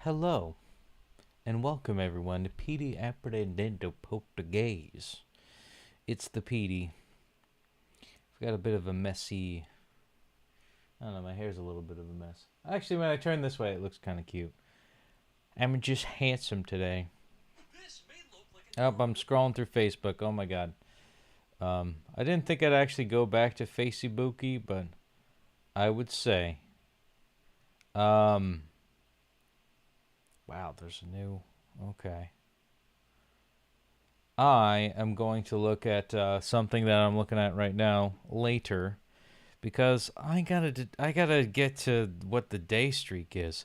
Hello, and welcome everyone to Petey Aprendendo Português. It's the Petey. I've got a bit of a messy... I don't know, my hair's a little bit of a mess. Actually, when I turn this way, it looks kind of cute. I'm just handsome today. Oh, I'm scrolling through Facebook. Oh my god. I didn't think I'd actually go back to Facebooky, but I would say... Wow, there's a new... Okay. I am going to look at something that I'm looking at right now later, because I gotta get to what the day streak is.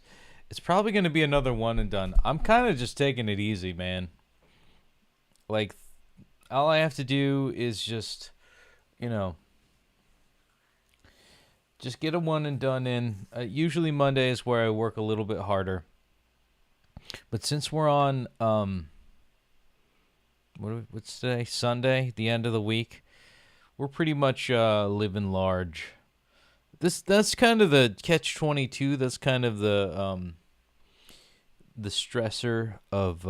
It's probably gonna be another one and done. I'm kind of just taking it easy, man. Like, all I have to do is just, just get a one and done in. Usually Monday is where I work a little bit harder. But since we're on, what's today? Sunday, the end of the week. We're pretty much living large. That's kind of the catch-22. That's kind of the stressor of,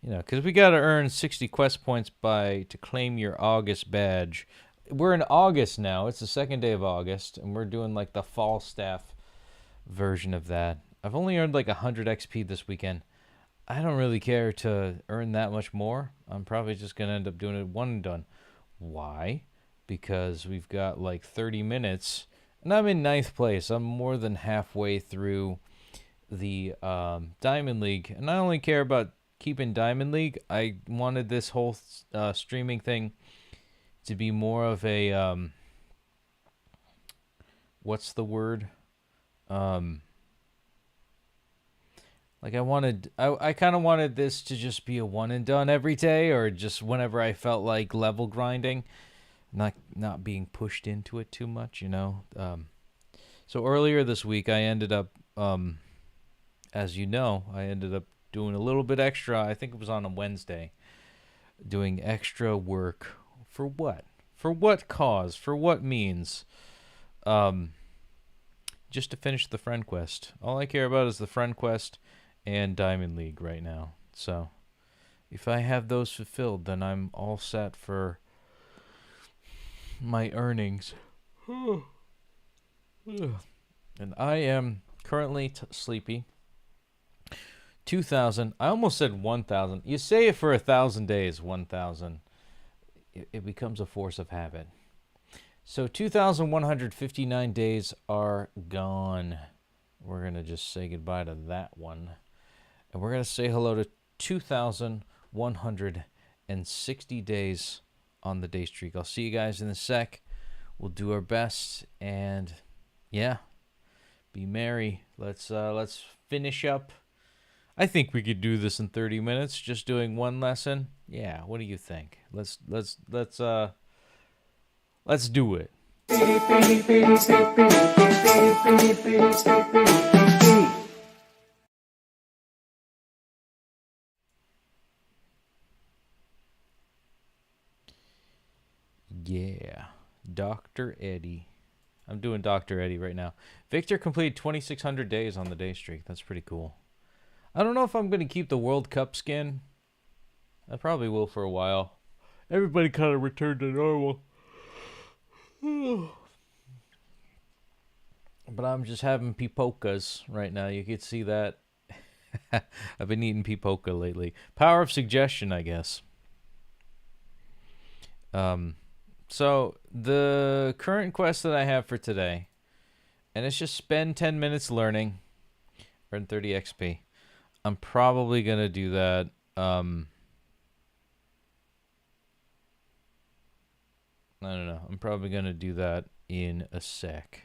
because we got to earn 60 quest points to claim your August badge. We're in August now. It's the second day of August, and we're doing like the fall staff version of that. I've only earned like 100 XP this weekend. I don't really care to earn that much more. I'm probably just going to end up doing it one and done. Why? Because we've got like 30 minutes, and I'm in 9th place. I'm more than halfway through the Diamond League, and I only care about keeping Diamond League. I wanted this whole streaming thing to be more of a, what's the word? Like I kind of wanted this to just be a one and done every day, or just whenever I felt like level grinding, not being pushed into it too much, So earlier this week, I ended up, as you know, I ended up doing a little bit extra. I think it was on a Wednesday, doing extra work for what? For what cause? For what means? Just to finish the friend quest. All I care about is the friend quest and Diamond League right now. So if I have those fulfilled, then I'm all set for my earnings. And I am currently sleepy. 2,000. I almost said 1,000. You say it for 1,000 days, 1,000. It becomes a force of habit. So 2,159 days are gone. We're going to just say goodbye to that one. And we're going to say hello to 2,160 days on the day streak. I'll see you guys in a sec. We'll do our best, and yeah, be merry. Let's finish up. I think we could do this in 30 minutes, just doing one lesson. Yeah, what do you think? Let's do it. Yeah, Dr. Eddie. I'm doing Dr. Eddie right now. Victor completed 2,600 days on the day streak. That's pretty cool. I don't know if I'm going to keep the World Cup skin. I probably will for a while. Everybody kind of returned to normal. But I'm just having pipokas right now. You could see that. I've been eating pipoca lately. Power of suggestion, I guess. So the current quest that I have for today, and it's just spend 10 minutes learning, earn 30 XP. I'm probably going to do that. I don't know. I'm probably going to do that in a sec.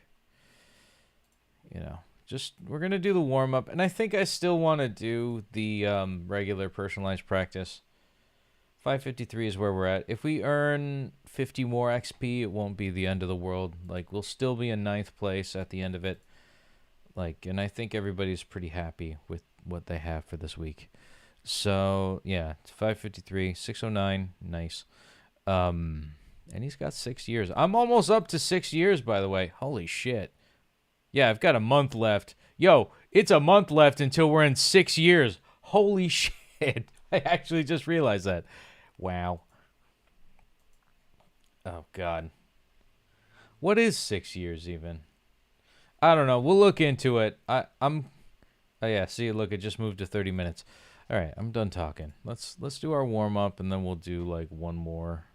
Just we're going to do the warm-up. And I think I still want to do the regular personalized practice. 553 is where we're at. If we earn 50 more XP, it won't be the end of the world. Like, we'll still be in 9th place at the end of it. And I think everybody's pretty happy with what they have for this week. So, yeah, it's 553, 609, nice. And he's got 6 years. I'm almost up to 6 years, by the way. Holy shit. Yeah, I've got a month left. Yo, it's a month left until we're in 6 years. Holy shit. I actually just realized that. Wow. Oh, God. What is 6 years even? I don't know. We'll look into it. I'm... Oh, yeah. See, look, it just moved to 30 minutes. All right, I'm done talking. Let's do our warm-up, and then we'll do, like, one more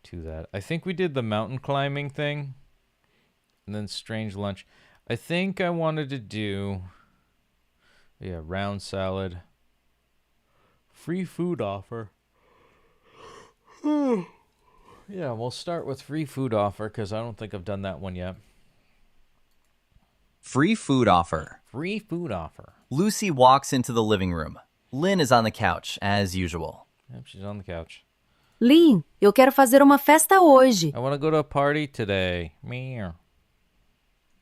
to that. I think we did the mountain climbing thing, and then strange lunch. I think I wanted to do... Yeah, round salad. Free food offer. Yeah, we'll start with free food offer because I don't think I've done that one yet. Free food offer. Free food offer. Lucy walks into the living room. Lynn is on the couch, as usual. Yep, she's on the couch. Lynn, eu quero fazer uma festa hoje. I want to go to a party today. Meow.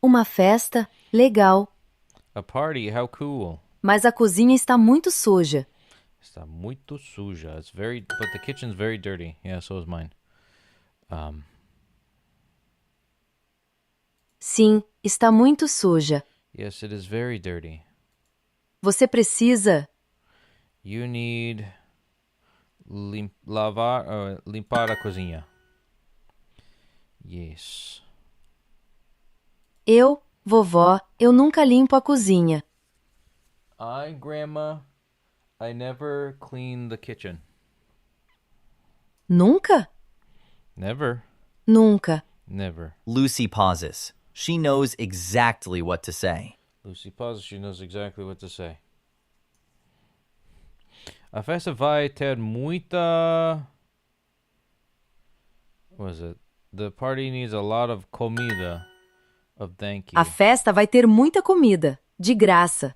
Uma festa? Legal. A party? How cool. Mas a cozinha está muito suja. Está muito suja. It's very, but the kitchen's very dirty. Yeah, so is mine. Sim, está muito suja. Yes, it is very dirty. Você precisa... You need limpar a cozinha. Yes. Vovó, eu nunca limpo a cozinha. Grandma, I never clean the kitchen. Nunca? Never. Nunca. Never. Lucy pauses. She knows exactly what to say. Lucy pauses. She knows exactly what to say. A festa vai ter muita... What is it? The party needs a lot of comida. Of thank you. A festa vai ter muita comida. De graça.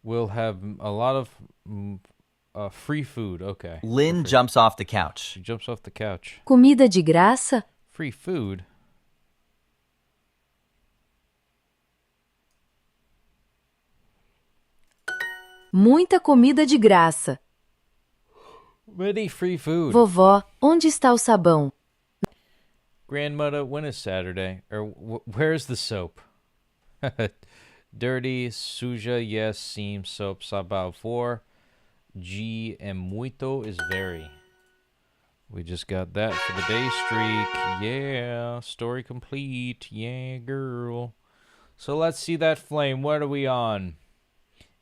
We'll have a lot of free food. Okay. Lynn jumps off the couch. She jumps off the couch. Comida de graça? Free food? Muita comida de graça. Many free food. Vovó, onde está o sabão? Grandmother, when is Saturday? Or where's the soap? Dirty, suja, yes, seems, soap, sabão for. G and muito is very. We just got that for the day streak. Yeah, story complete. Yeah, girl. So let's see that flame. What are we on?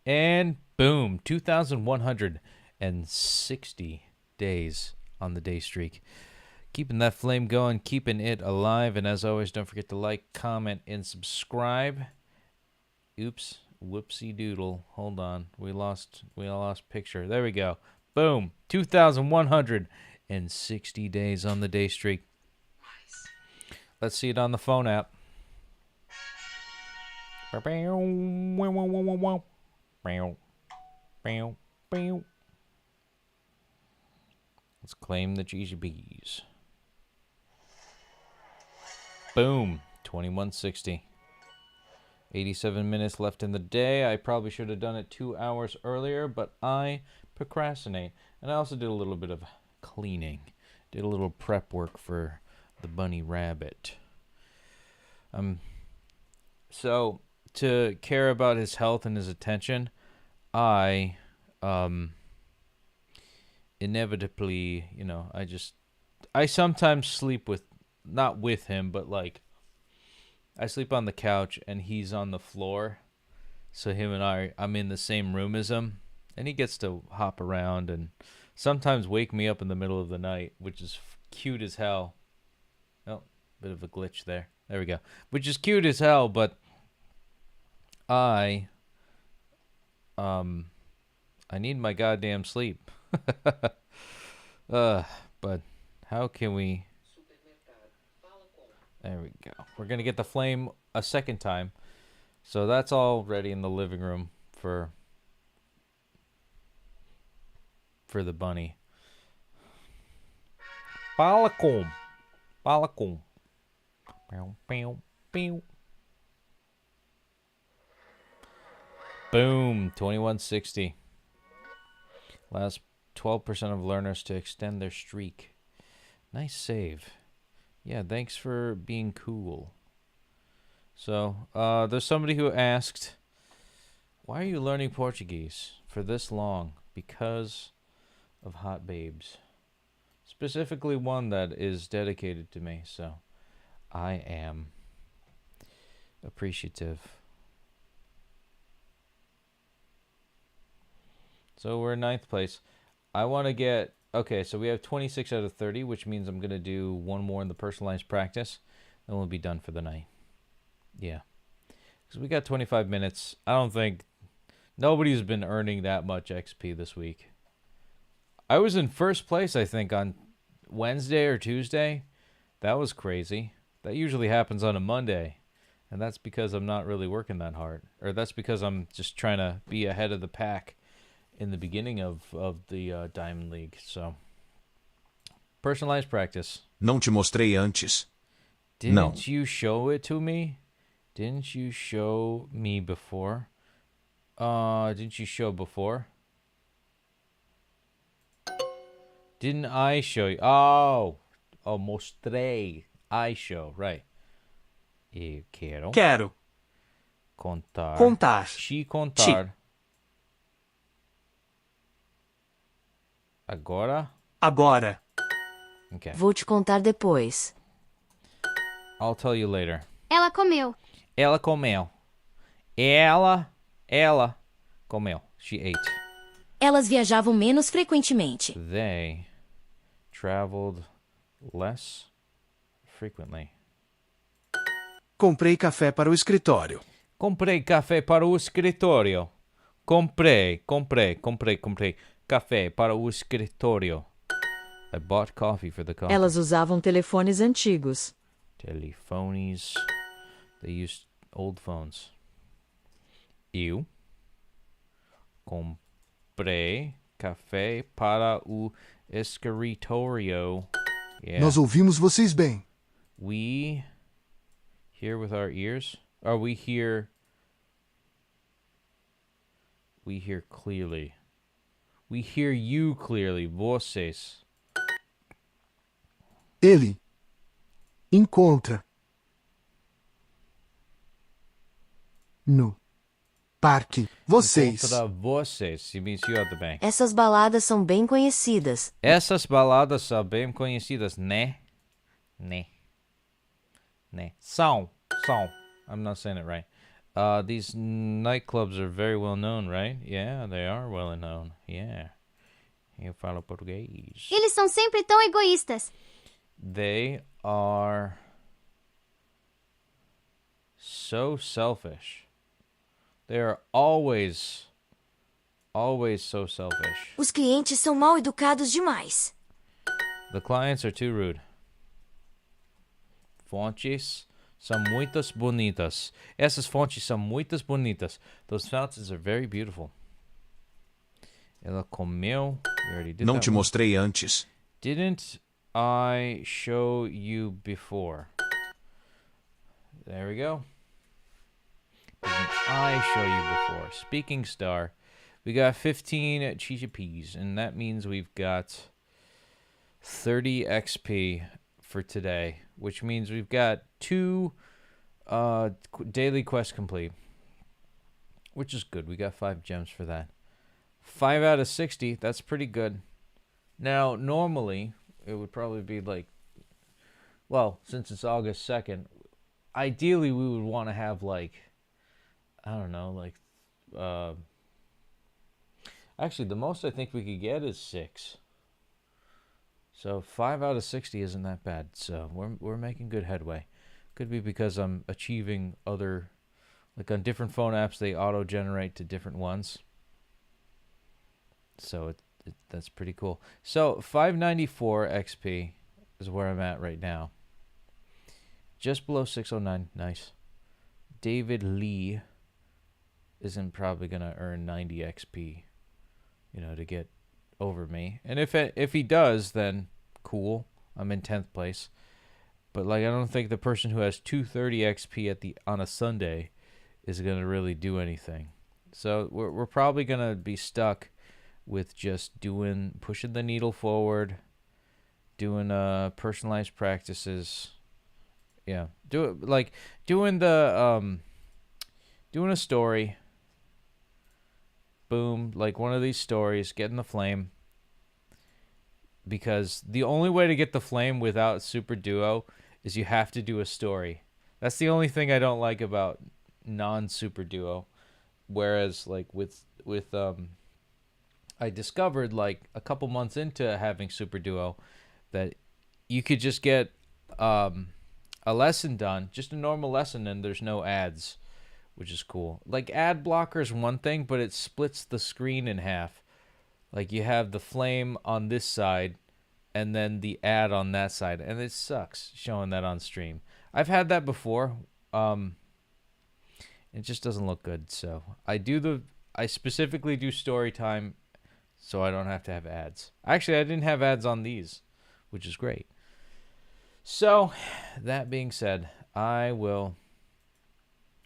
And boom, 2,160 days on the day streak. Keeping that flame going, keeping it alive. And as always, don't forget to like, comment, and subscribe. Oops, whoopsie doodle. Hold on. We lost picture. There we go. Boom. 2,160 days on the day streak. Let's see it on the phone app. Let's claim the GGBs. Boom. 2160. 87 minutes left in the day. I probably should have done it 2 hours earlier, but I procrastinate. And I also did a little bit of cleaning. Did a little prep work for the bunny rabbit. So to care about his health and his attention, I inevitably, I sometimes sleep with, not with him, but like I sleep on the couch and he's on the floor. So him and I'm in the same room as him, and he gets to hop around and sometimes wake me up in the middle of the night, which is cute as hell. Oh, bit of a glitch there. There we go. Which is cute as hell, but I need my goddamn sleep. But how can we... There we go. We're going to get the flame a second time. So that's all ready in the living room for the bunny. Balacom. Balacom. Bow, bow, bow. Boom. 2160. Last 12% of learners to extend their streak. Nice save. Yeah, thanks for being cool. So, there's somebody who asked, Why are you learning Portuguese for this long? Because of hot babes. Specifically one that is dedicated to me, so I am appreciative. So we're in 9th place. I want to get... Okay, so we have 26 out of 30, which means I'm going to do one more in the personalized practice. Then we'll be done for the night. Yeah. Because we got 25 minutes. I don't think... Nobody's been earning that much XP this week. I was in first place, I think, on Wednesday or Tuesday. That was crazy. That usually happens on a Monday. And that's because I'm not really working that hard. Or that's because I'm just trying to be ahead of the pack in the beginning of the Diamond League. So, personalized practice. Não te mostrei antes. Didn't you show it to me? Didn't you show me before? Didn't you show before? Didn't I show you? Oh, mostrei. I show, right. Eu quero contar. Contar. Te contar. Agora? Agora. Okay. Vou te contar depois. I'll tell you later. Ela comeu. Ela comeu. Ela comeu. She ate. Elas viajavam menos frequentemente. They traveled less frequently. Comprei café para o escritório. Comprei café para o escritório. Comprei café para o escritório. I bought coffee for the coffee. Elas usavam telefones antigos. Telefones. They used old phones. Eu comprei café para o escritório. Yeah. Nós ouvimos vocês bem. We hear with our ears? Or we hear clearly. We hear you clearly. Vocês. Ele encontra no parque vocês. Encontra vocês. It means you at the bank. Essas baladas são bem conhecidas. Essas baladas são bem conhecidas, né? Né. São. I'm not saying it right. These nightclubs are very well known, right? Yeah, they are well known. Yeah. Eu falo português. Eles são sempre tão egoístas. They are so selfish. They are always so selfish. Os clientes são mal educados demais. The clients are too rude. Fontes são muitas bonitas. Essas fontes são muitas bonitas. Those fountains are very beautiful. Ela comeu. We already did Não that te one. mostrei antes. Didn't I show you before? There we go. Didn't I show you before? Speaking star. We got 15 chichipis, and that means we've got 30 XP for today, which means we've got 2 daily quests complete, which is good. We got 5 gems for that. 5 out of 60, that's pretty good. Now, normally, it would probably be like, well, since it's August 2nd, ideally we would want to have like, I don't know, like, actually the most I think we could get is 6. So 5 out of 60 isn't that bad. So we're making good headway. Could be because I'm achieving other, like on different phone apps, they auto-generate to different ones. So that's pretty cool. So 594 XP is where I'm at right now. Just below 609. Nice. David Lee isn't probably going to earn 90 XP, to get over me. And if he does, then cool. I'm in 10th place. But like I don't think the person who has 230 XP on a Sunday is going to really do anything. So we're probably going to be stuck with just pushing the needle forward, doing personalized practices. Yeah, doing a story, boom, like one of these stories, getting the flame. Because the only way to get the flame without Super Duo is you have to do a story. That's the only thing I don't like about non-Super Duo. Whereas like with I discovered like a couple months into having Super Duo that you could just get a lesson done, just a normal lesson, and there's no ads, which is cool. Like ad blocker is one thing, but it splits the screen in half. Like you have the flame on this side and then the ad on that side, and it sucks showing that on stream. I've had that before. It just doesn't look good. So I specifically do story time so I don't have to have ads. Actually, I didn't have ads on these, which is great. So that being said, we will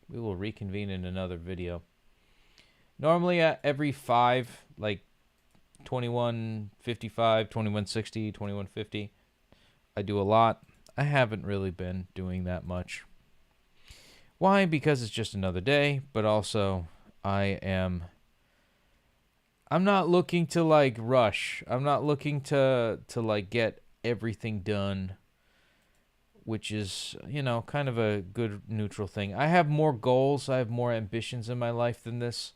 reconvene in another video. Normally at every 5, like 2155, 2160, 2150. I do a lot. I haven't really been doing that much. Why? Because it's just another day, but also I'm not looking to like rush. I'm not looking to like get everything done, which is, you know, kind of a good neutral thing. I have more goals, I have more ambitions in my life than this.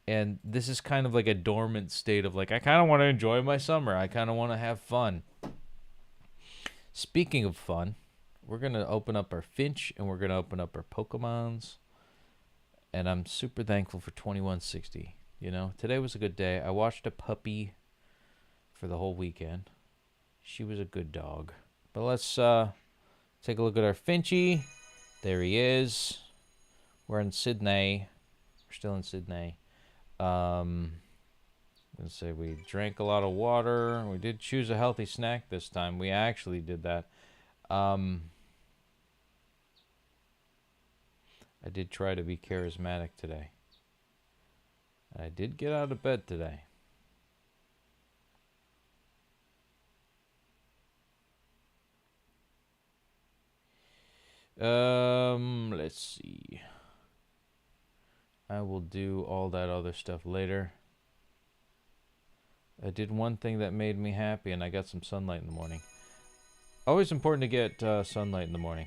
And this is kind of like a dormant state of like, I kind of want to enjoy my summer. I kind of want to have fun. Speaking of fun, we're going to open up our Finch and we're going to open up our Pokemons. And I'm super thankful for 2160. You know, today was a good day. I watched a puppy for the whole weekend. She was a good dog. But let's take a look at our Finchy. There he is. We're in Sydney. We're still in Sydney. Let's say we drank a lot of water. We did choose a healthy snack this time. We actually did that. I did try to be charismatic today. I did get out of bed today. Let's see. I will do all that other stuff later. I did one thing that made me happy, and I got some sunlight in the morning. Always important to get sunlight in the morning.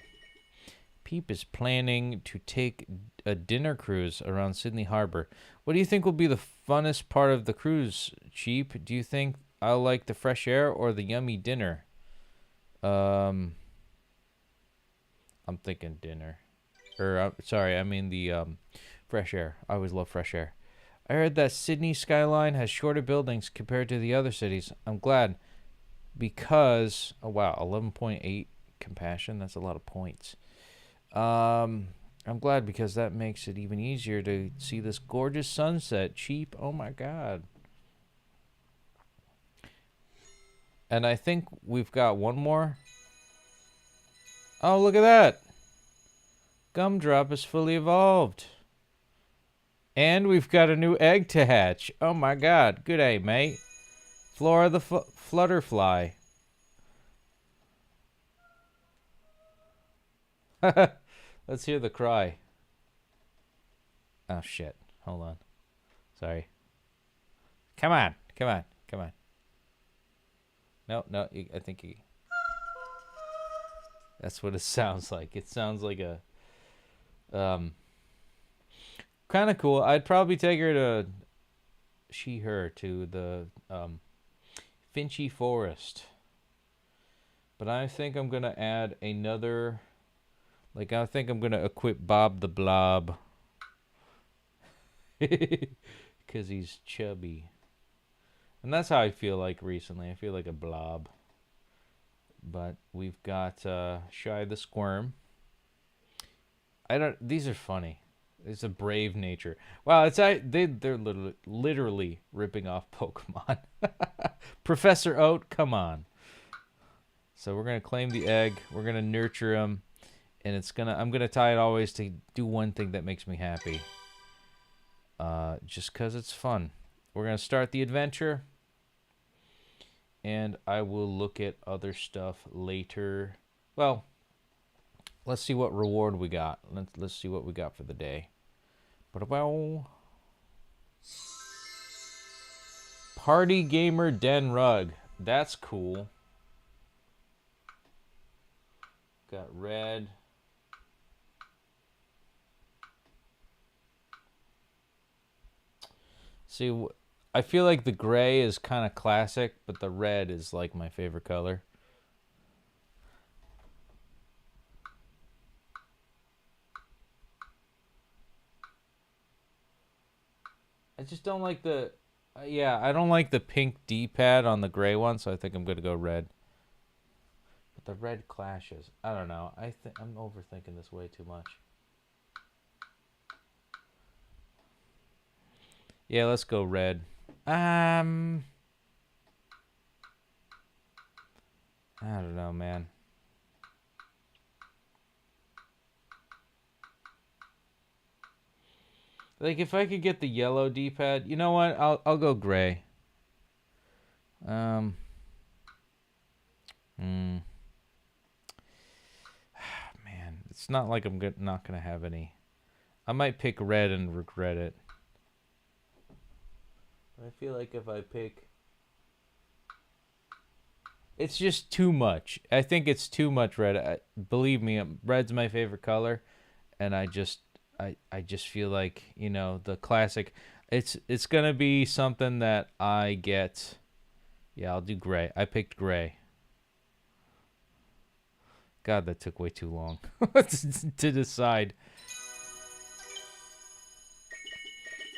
Peep is planning to take a dinner cruise around Sydney Harbor. What do you think will be the funnest part of the cruise, Cheap? Do you think I'll like the fresh air or the yummy dinner? I'm thinking dinner. Sorry, I mean the fresh air. I always love fresh air. I heard that Sydney skyline has shorter buildings compared to the other cities. I'm glad because, oh wow, 11.8 compassion. That's a lot of points. I'm glad because that makes it even easier to see this gorgeous sunset. Cheap. Oh my God. And I think we've got one more. Oh, look at that. Gumdrop is fully evolved. And we've got a new egg to hatch. Oh my God. Good day, mate. Flora the Flutterfly. Let's hear the cry. Oh shit. Hold on. Sorry. Come on. Come on. Come on. No, I think he... That's what it sounds like. It sounds like a... kind of cool. I'd probably take her to... Her to the Finchy Forest. But I think I'm going to add another... Like, I think I'm going to equip Bob the Blob. Because he's chubby. And that's how I feel like recently. I feel like a blob. But we've got Shy the Squirm. These are funny. It's a brave nature. Wow, they're literally ripping off Pokemon. Professor Oat, come on. So we're going to claim the egg. We're going to nurture him. And I'm gonna tie it always to do one thing that makes me happy. Just cause it's fun. We're gonna start the adventure, and I will look at other stuff later. Well, let's see what reward we got. Let's see what we got for the day. But well, Party Gamer Den Rug. That's cool. Got red. See, I feel like the gray is kind of classic, but the red is like my favorite color. I just don't like the... yeah, I don't like the pink D-pad on the gray one, so I think I'm going to go red. But the red clashes. I don't know. I'm overthinking this way too much. Yeah, let's go red. I don't know, man. Like, if I could get the yellow D-pad, you know what? I'll go gray. Man, it's not like I'm not gonna have any. I might pick red and regret it. I feel like if I pick, it's just too much. I think it's too much red. Believe me, red's my favorite color, and I just feel like, you know, the classic. It's gonna be something that I get. Yeah, I'll do gray. I picked gray. God, that took way too long to decide.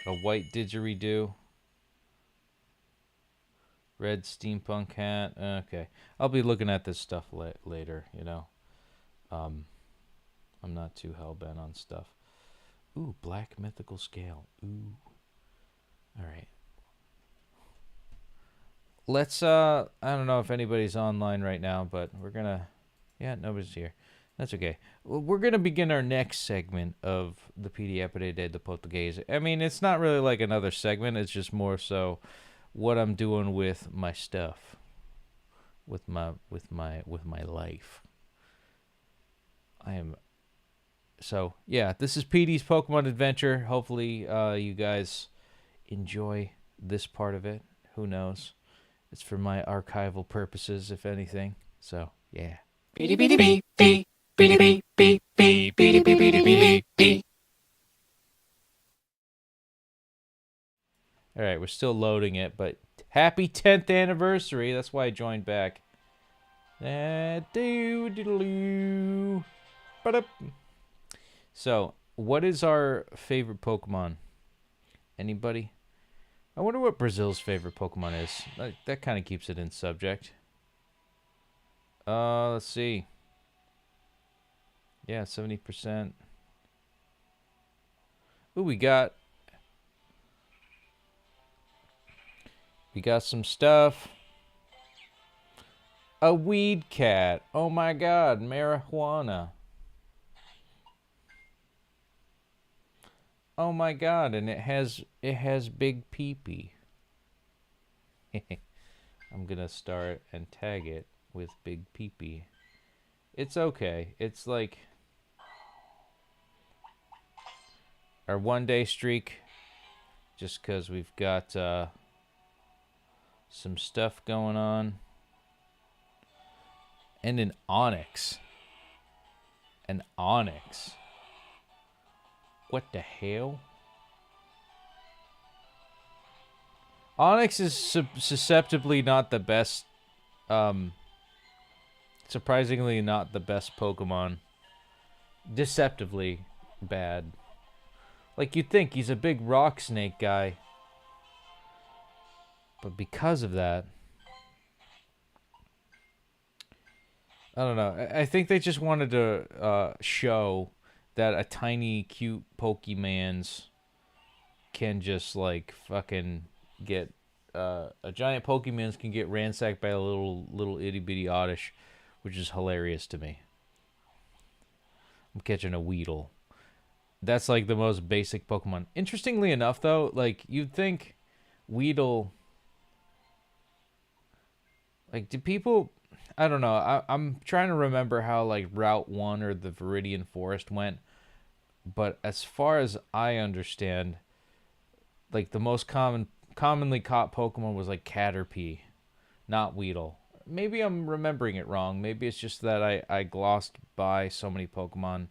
A white didgeridoo. Red steampunk hat. Okay. I'll be looking at this stuff later, you know. I'm not too hell-bent on stuff. Ooh, black mythical scale. Ooh. All right. Let's, I don't know if anybody's online right now, but we're going to, yeah, nobody's here. That's okay. We're going to begin our next segment of the Petey Aprendendo Português. I mean, it's not really like another segment. It's just more so what I'm doing with my stuff, with my life. So yeah, this is Petey's Pokemon Adventure. Hopefully, you guys enjoy this part of it. Who knows? It's for my archival purposes, if anything. So yeah. All right, we're still loading it, but happy 10th anniversary. That's why I joined back. So, what is our favorite Pokemon? Anybody? I wonder what Brazil's favorite Pokemon is. That kind of keeps it in subject. Let's see. Yeah, 70%. Ooh, we got some stuff. A weed cat. Oh my god, marijuana. Oh my god, and it has big pee-pee. I'm gonna start and tag it with big pee-pee. It's okay. It's like our 1-day streak, just because we've got some stuff going on. And an Onyx. An Onyx. What the hell? Onyx is susceptibly not the best. Surprisingly not the best Pokemon. Deceptively bad. Like, you'd think he's a big rock snake guy. But because of that, I don't know. I think they just wanted to show that a tiny, cute Pokemans can just, like, fucking get... a giant Pokemans can get ransacked by a little itty-bitty Oddish, which is hilarious to me. I'm catching a Weedle. That's, like, the most basic Pokemon. Interestingly enough, though, like, you'd think Weedle... Like, do people... I don't know. I'm trying to remember how, like, Route 1 or the Viridian Forest went. But as far as I understand, like, the most common commonly caught Pokemon was like Caterpie, not Weedle. Maybe I'm remembering it wrong. Maybe it's just that I glossed by so many Pokemon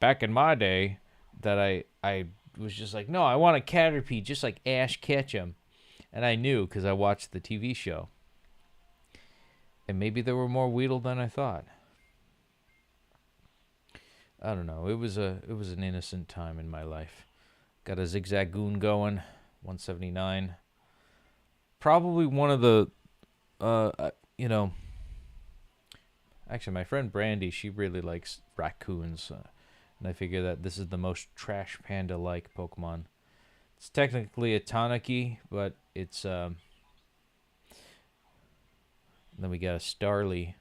back in my day that I was just like, no, I want a Caterpie just like Ash Ketchum. And I knew because I watched the TV show. And maybe there were more Weedle than I thought. I don't know. It was an innocent time in my life. Got a Zigzagoon going, 179. Probably one of the, actually my friend Brandy, she really likes raccoons. And I figure that this is the most Trash Panda-like Pokemon. It's technically a Tanuki, but it's, then we got a Starly.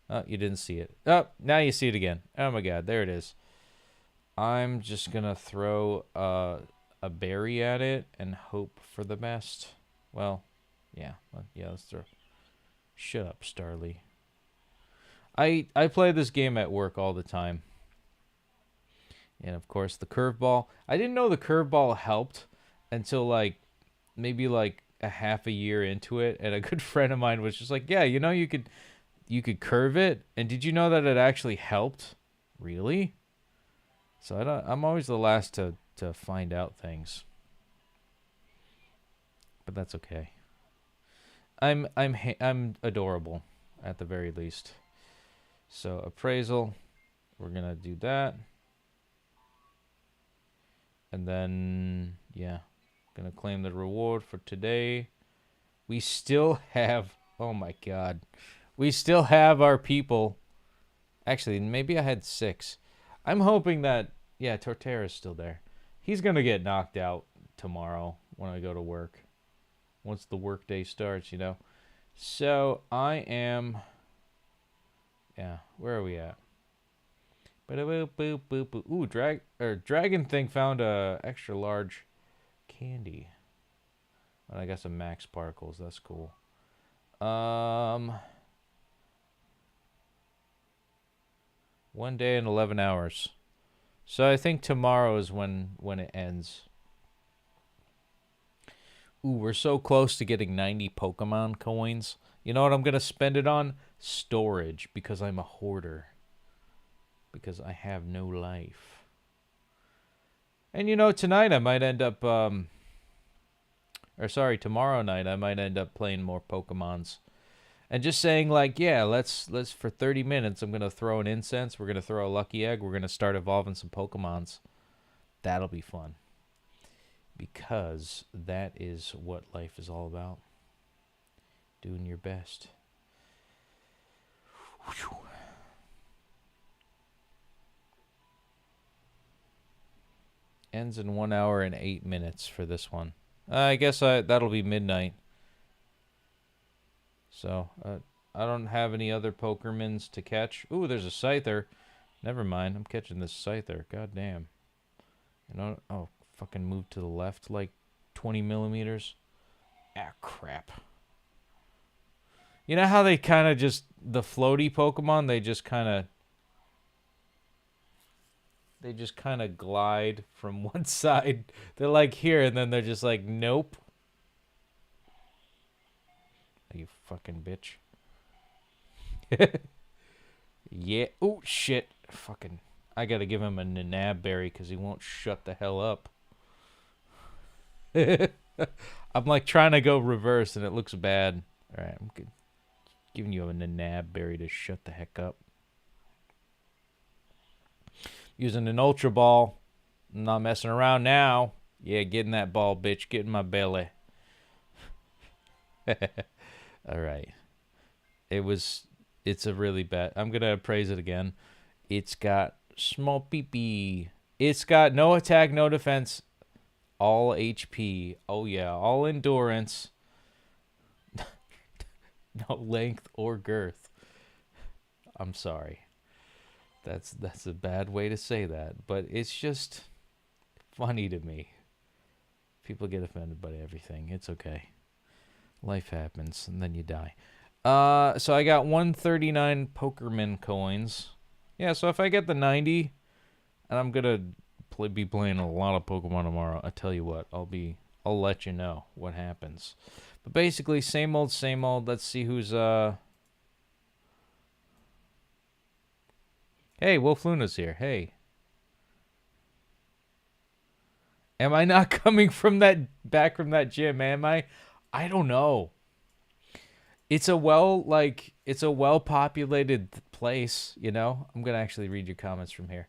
Oh, you didn't see it. Oh, now you see it again. Oh my god, there it is. I'm just gonna throw a berry at it and hope for the best. Well, yeah, let's throw. Shut up, Starly. I play this game at work all the time. And of course the curveball. I didn't know the curveball helped until maybe a half a year into it, and a good friend of mine was just like, yeah, you could curve it, and did you know that it actually helped? Really? So I'm always the last to find out things. But that's okay. I'm adorable at the very least. So appraisal, we're gonna do that. And then yeah, gonna claim the reward for today. We still have, oh my god. We still have our people. Actually, maybe I had 6. I'm hoping that, yeah, Torterra's still there. He's going to get knocked out tomorrow when I go to work. Once the work day starts, So I am, yeah, where are we at? Ooh, Dragon Thing found a extra large candy. And I got some max particles. That's cool. 1 day and 11 hours. So I think tomorrow is when it ends. Ooh, we're so close to getting 90 Pokemon coins. You know what I'm going to spend it on? Storage, because I'm a hoarder. Because I have no life. And tonight I might end up, tomorrow night I might end up playing more Pokemons. And just saying yeah, let's for 30 minutes I'm going to throw an incense, we're going to throw a lucky egg, we're going to start evolving some Pokemons. That'll be fun. Because that is what life is all about. Doing your best. Whew. Ends in 1 hour and 8 minutes for this one. I guess that'll be midnight. So, I don't have any other Pokémons to catch. Ooh, there's a Scyther. Never mind, I'm catching this Scyther. God damn. Oh, fucking move to the left 20 millimeters. Ah, crap. You know how they kind of just, the floaty Pokemon, they just kind of glide from one side. They're here, and then they're just nope. You fucking bitch. Yeah. Oh, shit. Fucking. I gotta give him a Nanab berry because he won't shut the hell up. I'm trying to go reverse and it looks bad. Alright, I'm good. Giving you a Nanab berry to shut the heck up. Using an Ultra Ball. I'm not messing around now. Yeah, get in that ball, bitch. Get in my belly. Alright. It's a really bad. I'm going to appraise it again. It's got small pee-pee. It's got no attack, no defense. All HP. Oh yeah, all endurance. No length or girth. I'm sorry. That's a bad way to say that, but it's just funny to me. People get offended by everything. It's okay. Life happens, and then you die. So I got 139 Pokémon coins. Yeah, so if I get the 90, and I'm gonna be playing a lot of Pokemon tomorrow, I tell you what, I'll be I'll let you know what happens. But basically, same old, same old. Let's see who's Hey, Wolf Luna's here. Hey. Am I not coming from back from that gym? Am I? I don't know. It's a well-populated place, you know? I'm going to actually read your comments from here.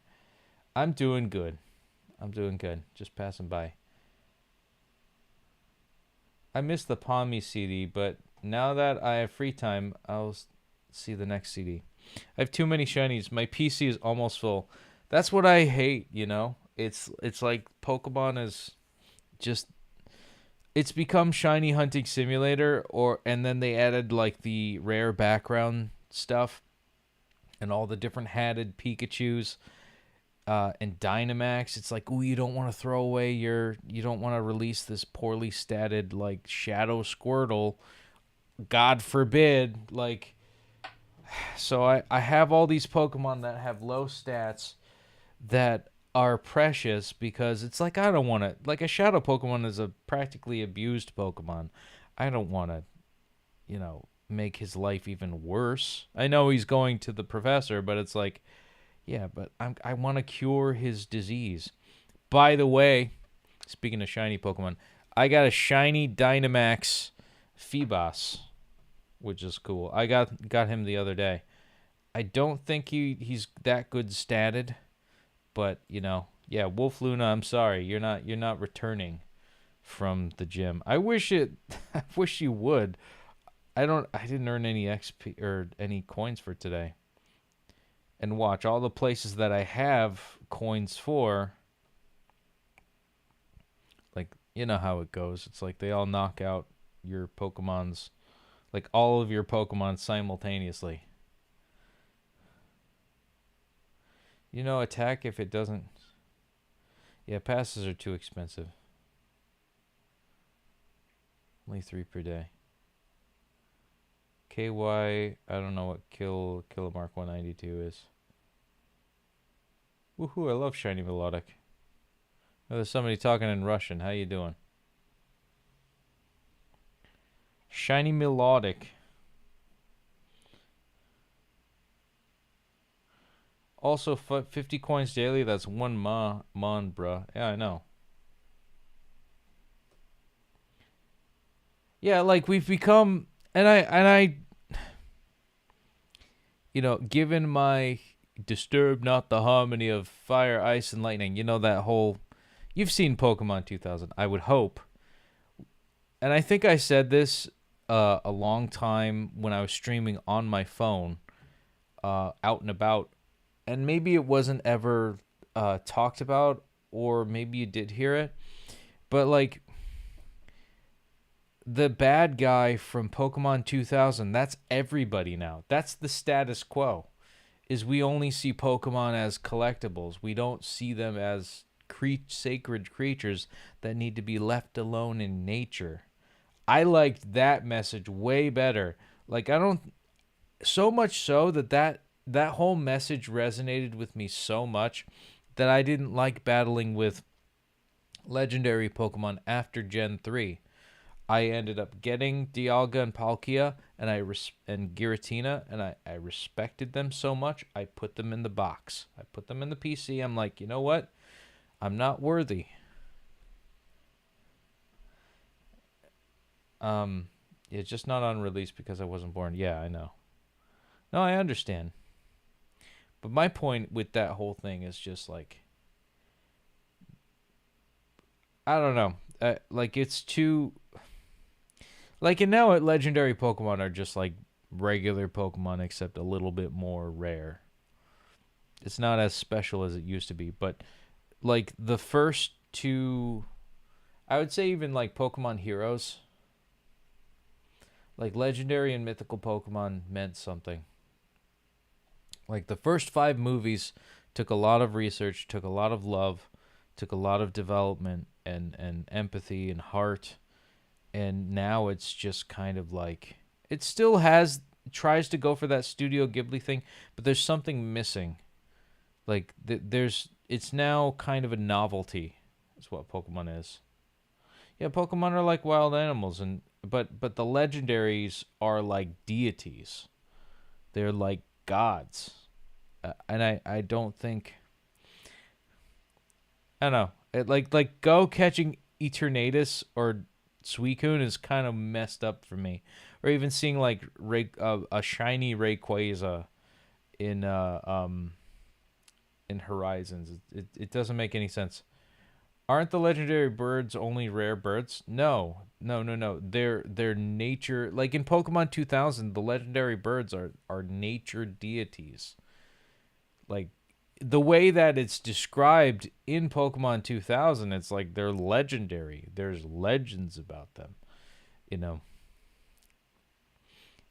I'm doing good. Just passing by. I missed the Palmy CD, but now that I have free time, I'll see the next CD. I have too many shinies. My PC is almost full. That's what I hate, you know? It's like Pokemon is just... It's become Shiny Hunting Simulator, and then they added like the rare background stuff and all the different hatted Pikachus and Dynamax. It's like, ooh, you don't want to throw away you don't want to release this poorly statted like Shadow Squirtle. God forbid. Like, so I have all these Pokemon that have low stats that are precious because it's like, I don't want to, like a Shadow Pokemon is a practically abused Pokemon. I don't want to, you know, make his life even worse. I know he's going to the professor, but it's like, yeah, but I want to cure his disease. By the way, speaking of shiny Pokemon, I got a shiny Dynamax Phoebos, which is cool. I got him the other day. I don't think he's that good statted. But, you know, yeah, Wolf Luna, I'm sorry. You're not returning from the gym. I wish you would. I didn't earn any XP or any coins for today. And watch, all the places that I have coins for, like, you know how it goes. It's like they all knock out your Pokemons, like all of your Pokemon simultaneously. You know, attack if it doesn't... Yeah, passes are too expensive. Only 3 per day. KY, I don't know what Kilomark 192 is. Woohoo, I love Shiny Melodic. Oh, there's somebody talking in Russian. How you doing? Shiny Melodic. Also, 50 coins daily, that's 1 mon, bruh. Yeah, I know. Yeah, like, we've become... And I... You know, given my disturb not the harmony of fire, ice, and lightning, you know that whole... You've seen Pokemon 2000, I would hope. And I think I said this a long time when I was streaming on my phone, out and about. And maybe it wasn't ever talked about, or maybe you did hear it. But, like, the bad guy from Pokemon 2000, that's everybody now. That's the status quo, is we only see Pokemon as collectibles. We don't see them as sacred creatures that need to be left alone in nature. I liked that message way better. Like, I don't... So much so that whole message resonated with me so much that I didn't like battling with legendary Pokemon after Gen 3. I ended up getting Dialga and Palkia and Giratina, and I respected them so much, I put them in the box. I put them in the PC. I'm like, you know what? I'm not worthy. It's just not on release because I wasn't born. Yeah, I know. No, I understand. But my point with that whole thing is just like, I don't know. Like, it's too... Like, and now legendary Pokemon are just like regular Pokemon, except a little bit more rare. It's not as special as it used to be. But, like, the first two... I would say even, like, Pokemon Heroes. Like, legendary and mythical Pokemon meant something. Like, the first 5 movies took a lot of research, took a lot of love, took a lot of development and empathy and heart. And now it's just kind of like... It still tries to go for that Studio Ghibli thing, but there's something missing. Like, it's now kind of a novelty, is what Pokemon is. Yeah, Pokemon are like wild animals, but the legendaries are like deities. They're like gods, and I don't think, I don't know. Like Go catching Eternatus or Suicune is kind of messed up for me, or even seeing like a shiny Rayquaza in Horizons. It doesn't make any sense. Aren't the legendary birds only rare birds? No. They're nature, like in Pokemon 2000, the legendary birds are nature deities. Like the way that it's described in Pokemon 2000, it's like they're legendary. There's legends about them, you know.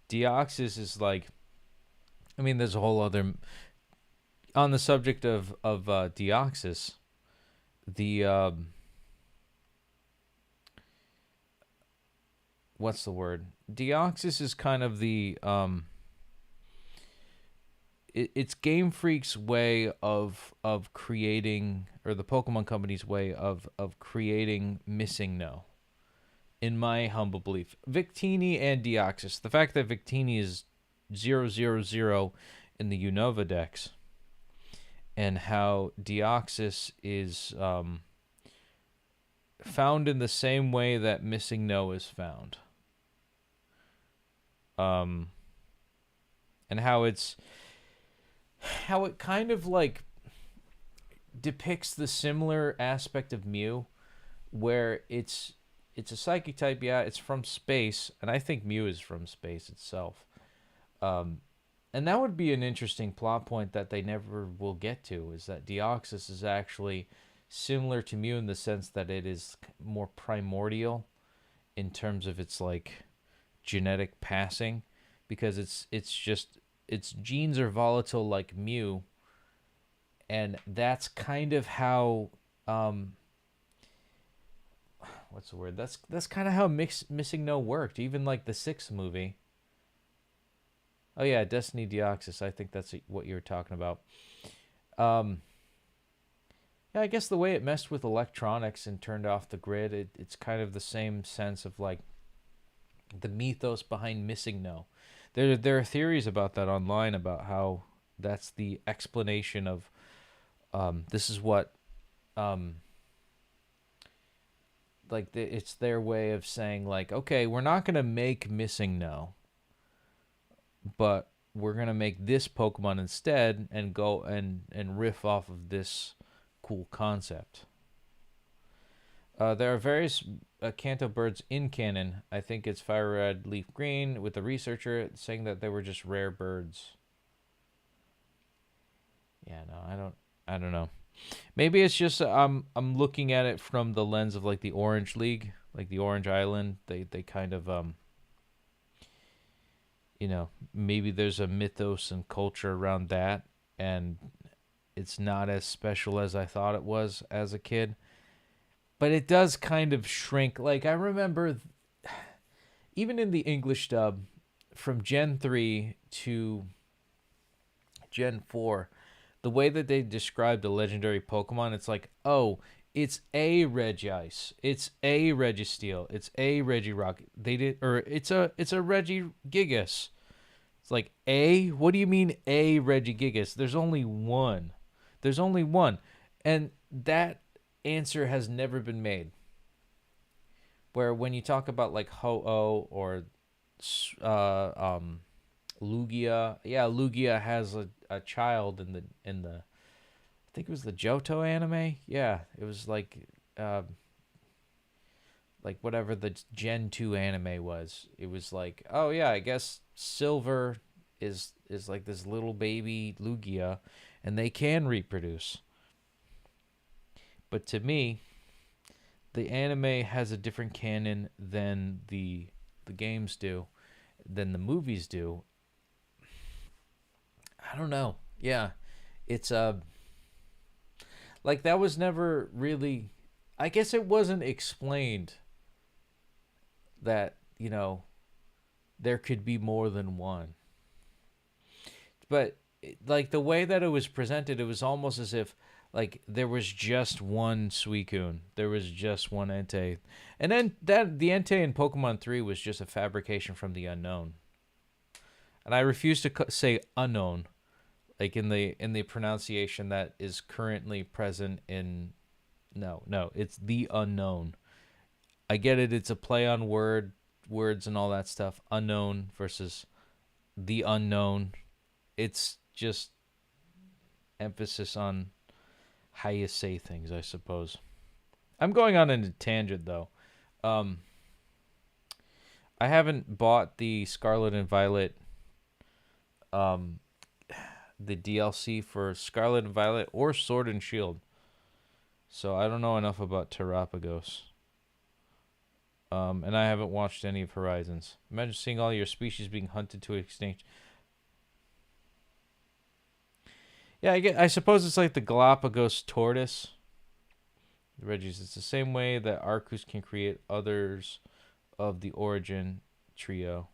Deoxys is like, I mean, there's a whole other, on the subject of Deoxys, the what's the word? Deoxys is kind of the it's Game Freak's way of creating, or the Pokemon Company's way of creating Missing No. In my humble belief, Victini and Deoxys. The fact that Victini is 000 in the Unova Dex, and how Deoxys is found in the same way that Missing No is found. And how it kind of like depicts the similar aspect of Mew, where it's a psychic type, yeah, it's from space, and I think Mew is from space itself. And that would be an interesting plot point that they never will get to, is that Deoxys is actually similar to Mew in the sense that it is more primordial in terms of its like genetic passing, because its genes are volatile like Mew, and that's kind of how what's the word? That's kind of how Missing No worked. Even like the 6th movie. Oh yeah, Destiny Deoxys. I think that's what you were talking about. Yeah, I guess the way it messed with electronics and turned off the grid, it's kind of the same sense of like the mythos behind Missing No. There are theories about that online, about how that's the explanation of this is what it's their way of saying like, okay, we're not gonna make Missing No, but we're going to make this Pokemon instead, and go and riff off of this cool concept. There are various Kanto birds in canon. I think it's Fire Red, Leaf Green, with the researcher saying that they were just rare birds. Yeah, no, I don't know. Maybe it's just I'm looking at it from the lens of like the Orange League, like the Orange Island. They kind of you know, maybe there's a mythos and culture around that, and it's not as special as I thought it was as a kid. But it does kind of shrink. Like, I remember, even in the English dub, from Gen 3 to Gen 4, the way that they described a legendary Pokemon, it's like, oh, it's a Regice, it's a Registeel, it's a Regirock. It's a Regigigas. It's like, a? What do you mean a Regigigas? There's only one. There's only one. And that answer has never been made. Where when you talk about like Ho-Oh or Lugia, yeah, Lugia has a child in the I think it was the Johto anime. Yeah, it was like whatever the Gen 2 anime was. It was like, oh yeah, I guess Silver is like this little baby Lugia, and they can reproduce. But to me, the anime has a different canon than the games do, than the movies do. I don't know. Yeah, it's like that was never really, I guess it wasn't explained that, you know, there could be more than one. But like the way that it was presented, it was almost as if like there was just one Suicune, there was just one Entei, and then that the Entei in Pokemon 3 was just a fabrication from the unknown. And I refuse to say unknown, like in the pronunciation that is currently present in. No, it's the unknown. I get it. It's a play on words and all that stuff. Unknown versus the unknown. It's just emphasis on how you say things, I suppose. I'm going on a tangent though. I haven't bought the Scarlet and Violet, the DLC for Scarlet and Violet or Sword and Shield, so I don't know enough about Terrapagos. And I haven't watched any of Horizons. Imagine seeing all your species being hunted to extinction. Yeah, I suppose it's like the Galapagos tortoise. The Regis. It's the same way that Arcus can create others of the origin trio.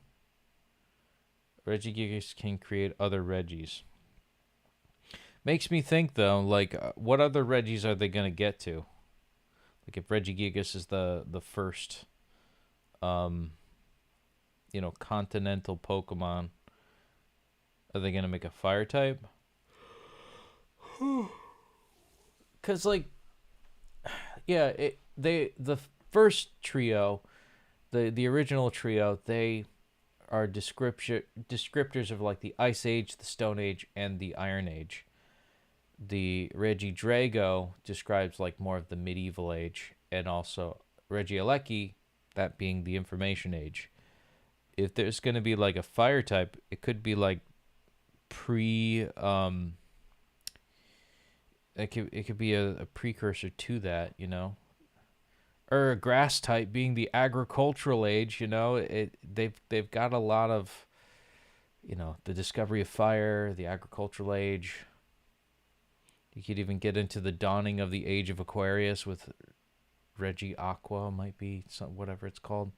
Regigigas can create other Regis. Makes me think though, like, what other Regis are they gonna get to? Like, if Regigigas is the first, continental Pokemon, are they gonna make a fire type? Cause like, yeah, the first trio, the original trio, they are descriptors of like the Ice Age, the Stone Age, and the Iron Age. The Regidrago describes like more of the medieval age, and also Regieleki, that being the Information Age. If there's going to be like a fire type, it could be like it could be a precursor to that, or a grass type being the agricultural age. They've got a lot of, the discovery of fire, the agricultural age. You could even get into the dawning of the age of Aquarius with Regi Aqua, might be whatever it's called.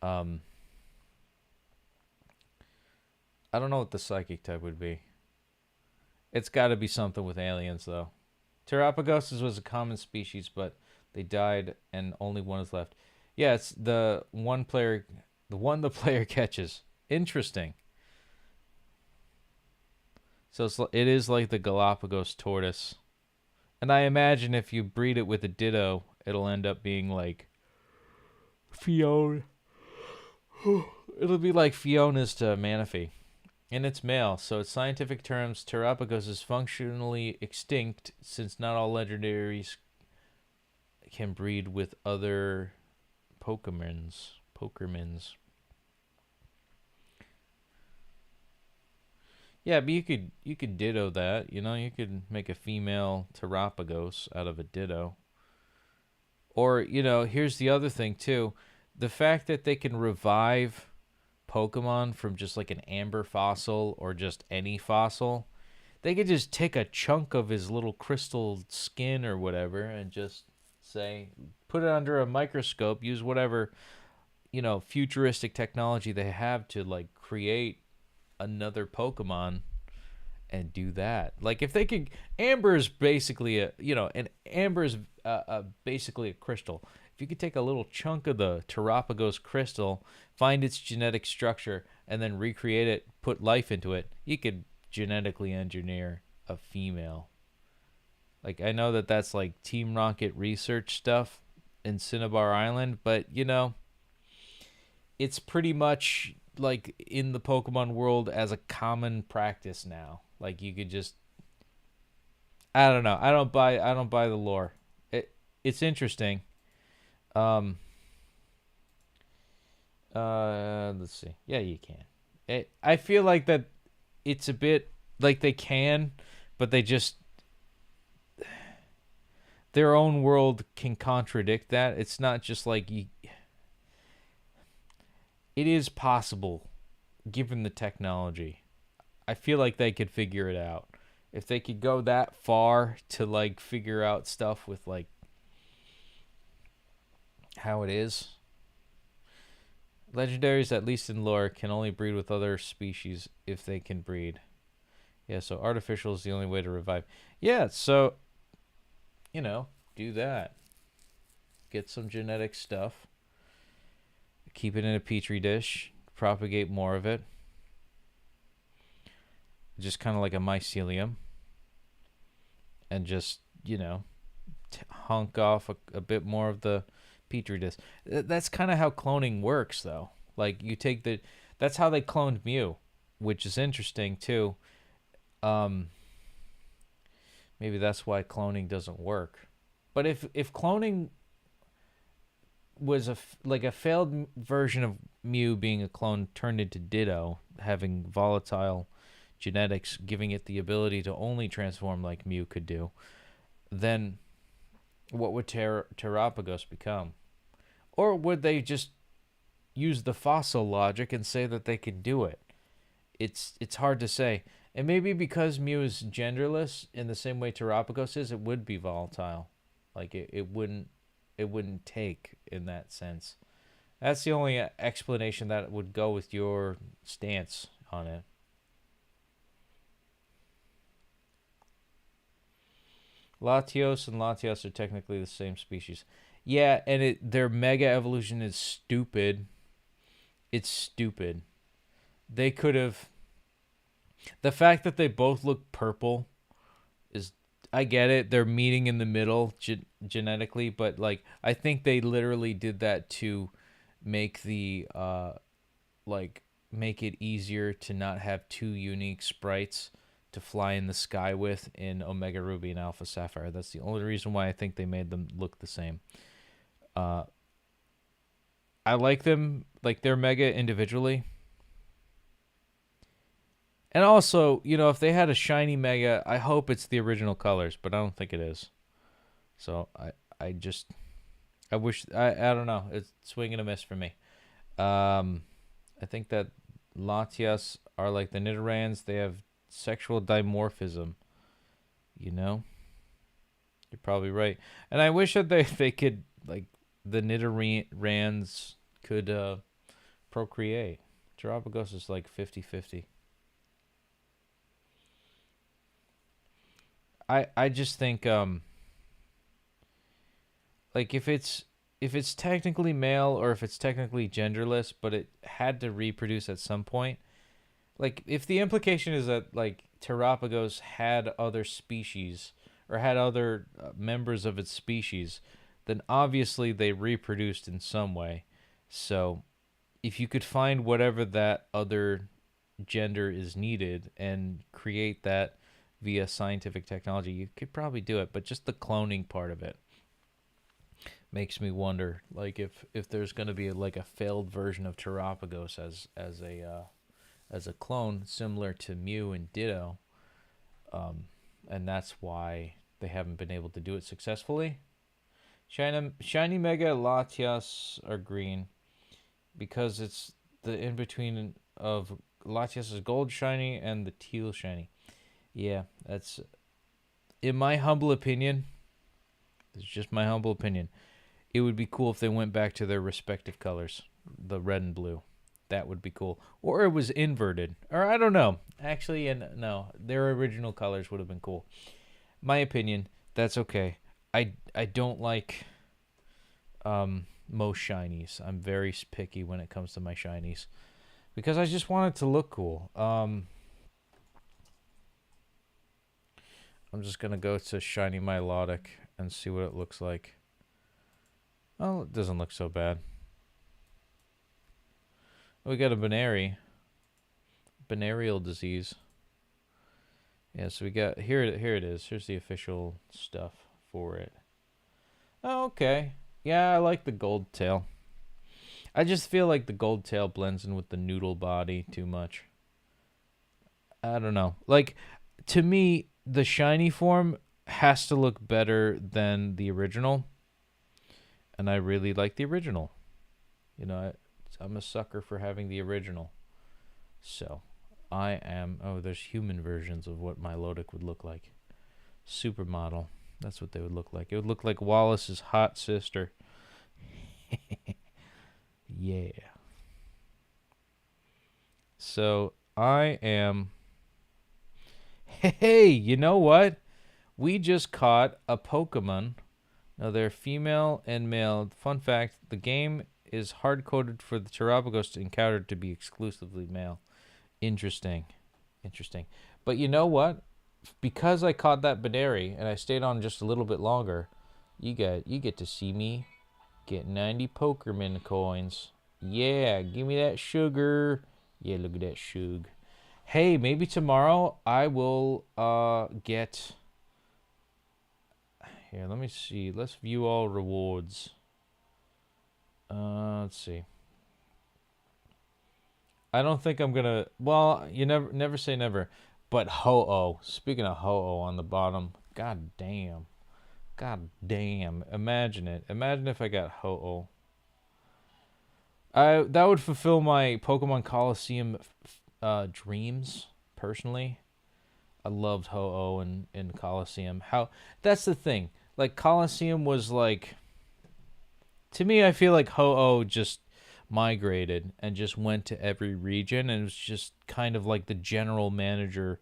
I don't know what the psychic type would be. It's got to be something with aliens, though. Terrapagos was a common species, but they died, and only one is left. Yeah, it's the one the player catches. Interesting. So it is like the Galapagos tortoise. And I imagine if you breed it with a Ditto, it'll end up being like Fiona. It'll be like Fiona's to Manaphy. And it's male, so in scientific terms, Terrapagos is functionally extinct since not all legendaries can breed with other Pokemons. Yeah, but you could Ditto that, you could make a female Terrapagos out of a Ditto. Or, here's the other thing too. The fact that they can revive Pokemon from just like an amber fossil or just any fossil, they could just take a chunk of his little crystal skin or whatever and just say, put it under a microscope, use whatever, futuristic technology they have to like create another Pokemon and do that. Like if they could, Amber's basically basically a crystal. If you could take a little chunk of the Terrapagos crystal, find its genetic structure, and then recreate it, put life into it, you could genetically engineer a female. Like, I know that that's like Team Rocket research stuff in Cinnabar Island, but, it's pretty much like in the Pokemon world as a common practice now. Like, you could just, I don't know. I don't buy the lore. It's interesting. Let's see. Yeah, you can. I feel like that it's a bit like they can, but they just, their own world can contradict that. It's not just like it is possible given the technology. I feel like they could figure it out. If they could go that far to like figure out stuff with like how it is. Legendaries, at least in lore, can only breed with other species if they can breed. Yeah, so artificial is the only way to revive. Yeah, so, do that. Get some genetic stuff. Keep it in a petri dish. Propagate more of it. Just kind of like a mycelium. And just, hunk off a bit more of the petri dish. That's kind of how cloning works, though. Like, that's how they cloned Mew, which is interesting, too. Maybe that's why cloning doesn't work. But if cloning was like a failed version of Mew being a clone turned into Ditto, having volatile genetics, giving it the ability to only transform like Mew could do, then what would Terapagos become? Or would they just use the fossil logic and say that they could do it? It's hard to say. And maybe because Mew is genderless in the same way Terapagos is, it would be volatile. Like it wouldn't take in that sense. That's the only explanation that would go with your stance on it. Latios and Latias are technically the same species. Yeah, and their mega evolution is stupid. It's stupid. They could have... The fact that they both look purple is... I get it. They're meeting in the middle genetically, but like I think they literally did that to make the make it easier to not have two unique sprites to fly in the sky with in Omega Ruby and Alpha Sapphire. That's the only reason why I think they made them look the same. I like them, like they're mega individually. And also, if they had a shiny mega, I hope it's the original colors, but I don't think it is. So I wish, I don't know. It's swing and a miss for me. I think that Latias are like the Nidorans. They have sexual dimorphism. You're probably right. And I wish that they could, like, the Nidorans could procreate. Terapagos is like 50-50. I just think like if it's technically male or if it's technically genderless, but it had to reproduce at some point. Like if the implication is that like Terapagos had other species or had other members of its species, then obviously they reproduced in some way. So if you could find whatever that other gender is needed and create that via scientific technology, you could probably do it. But just the cloning part of it makes me wonder, like if there's going to be like a failed version of Terapagos as a clone similar to Mew and Ditto, and that's why they haven't been able to do it successfully. Shiny Mega Latias are green because it's the in between of Latias' gold shiny and the teal shiny. Yeah, that's, in my humble opinion, it's just my humble opinion, it would be cool if they went back to their respective colors, the red and blue. That would be cool. Or it was inverted. Or I don't know. Actually, no, their original colors would have been cool. My opinion, that's okay. I don't like most shinies. I'm very picky when it comes to my shinies because I just want it to look cool. I'm just going to go to Shiny Milotic and see what it looks like. Oh, it doesn't look so bad. We got a Banary. Banarial disease. Yeah, so we got... Here it is. Here's the official stuff for it. Oh, okay. Yeah, I like the gold tail. I just feel like the gold tail blends in with the noodle body too much. I don't know. Like, to me, the shiny form has to look better than the original. And I really like the original. I'm a sucker for having the original. So, I am... Oh, there's human versions of what Milotic would look like. Supermodel. That's what they would look like. It would look like Wallace's hot sister. Yeah. So, I am Hey, you know what? We just caught a Pokemon. Now, they're female and male. Fun fact, the game is hard-coded for the Terapagos encounter to be exclusively male. Interesting. But you know what? Because I caught that Baneri and I stayed on just a little bit longer, you get to see me get 90 Pokemon coins. Yeah, give me that sugar. Yeah, look at that shug. Hey, maybe tomorrow I will get... Here, let me see. Let's view all rewards. Let's see. I don't think I'm gonna... Well, you never say never. But Ho-Oh. Speaking of Ho-Oh on the bottom. God damn. Imagine it. Imagine if I got Ho-Oh. That would fulfill my Pokemon Coliseum dreams, personally. I loved Ho-Oh in Coliseum. That's the thing. Like, Coliseum was like... To me, I feel like Ho-Oh just migrated and just went to every region, and it was just kind of like the general manager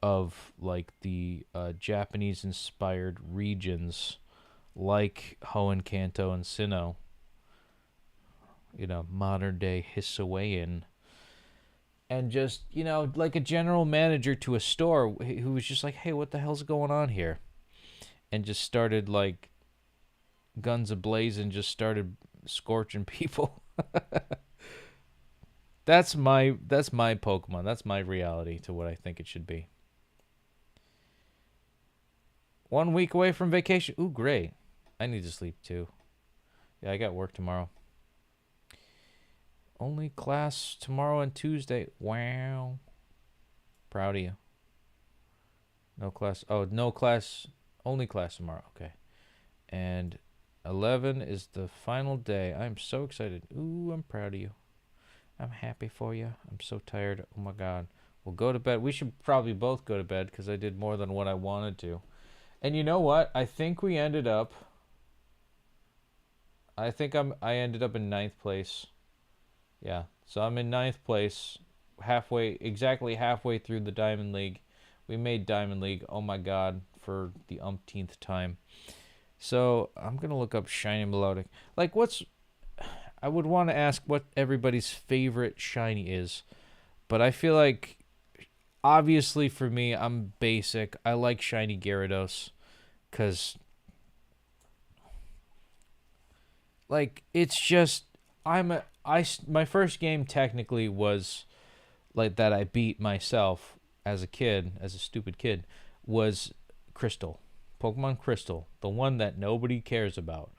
of like the Japanese-inspired regions, like Hoenn, Kanto, and Sinnoh. You know, modern-day Hisuian. And just, you know, like a general manager to a store who was just like, hey, what the hell's going on here? And just started, like, guns ablaze and just started scorching people. That's my Pokemon. That's my reality to what I think it should be. 1 week away from vacation. Ooh, great. I need to sleep, too. Yeah, I got work tomorrow. Only class tomorrow and Tuesday. Wow. Proud of you. No class. Oh, no class. Only class tomorrow. Okay. And 11 is the final day. I'm so excited. Ooh, I'm proud of you. I'm happy for you. I'm so tired. Oh, my God. We'll go to bed. We should probably both go to bed because I did more than what I wanted to. And you know what? I think we ended up... I ended up in 9th place. Yeah, so I'm in 9th place, exactly halfway through the Diamond League. We made Diamond League, oh my God, for the umpteenth time. So I'm going to look up Shiny Melodic. Like, I would want to ask what everybody's favorite Shiny is, but I feel like, obviously for me, I'm basic. I like Shiny Gyarados, because, like, it's just, my first game technically was like that I beat myself as a kid, as a stupid kid, was Crystal. Pokemon Crystal, the one that nobody cares about.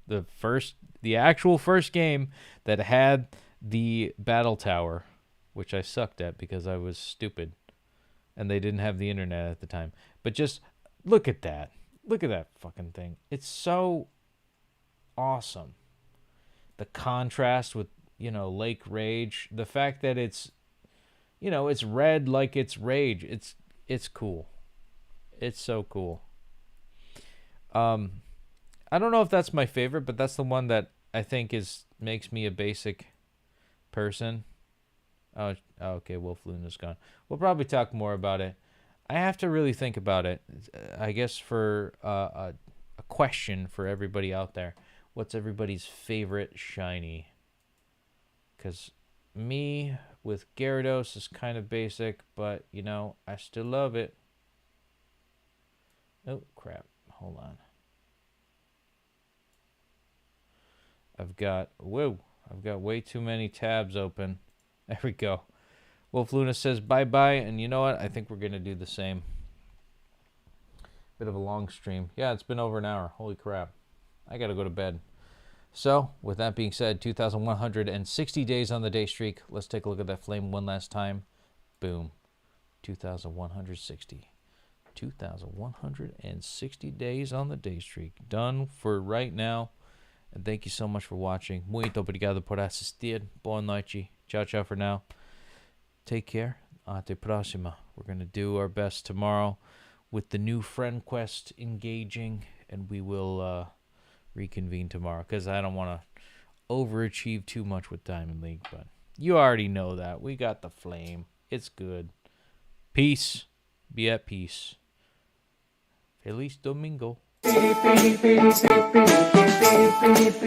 The actual first game that had the battle tower, which I sucked at because I was stupid and they didn't have the internet at the time. But just look at that. Look at that fucking thing. It's so awesome. The contrast with, you know, Lake Rage, the fact that it's, you know, it's red like it's Rage. It's cool. It's so cool. I don't know if that's my favorite, but that's the one that I think makes me a basic person. Oh, okay, Wolf Luna's gone. We'll probably talk more about it. I have to really think about it. I guess for a question for everybody out there. What's everybody's favorite Shiny? Because me with Gyarados is kind of basic, but, you know, I still love it. Oh, crap. Hold on. I've got way too many tabs open. There we go. Wolf Luna says bye-bye, and you know what? I think we're going to do the same. Bit of a long stream. Yeah, it's been over an hour. Holy crap. I got to go to bed. So, with that being said, 2,160 days on the day streak. Let's take a look at that flame one last time. Boom. 2,160. 2,160 days on the day streak. Done for right now. And thank you so much for watching. Muito obrigado por assistir. Boa noite. Ciao, ciao for now. Take care. Até próxima. We're going to do our best tomorrow with the new friend quest engaging. And we will reconvene tomorrow. Because I don't want to overachieve too much with Diamond League. But you already know that. We got the flame. It's good. Peace. Be at peace. Feliz Domingo.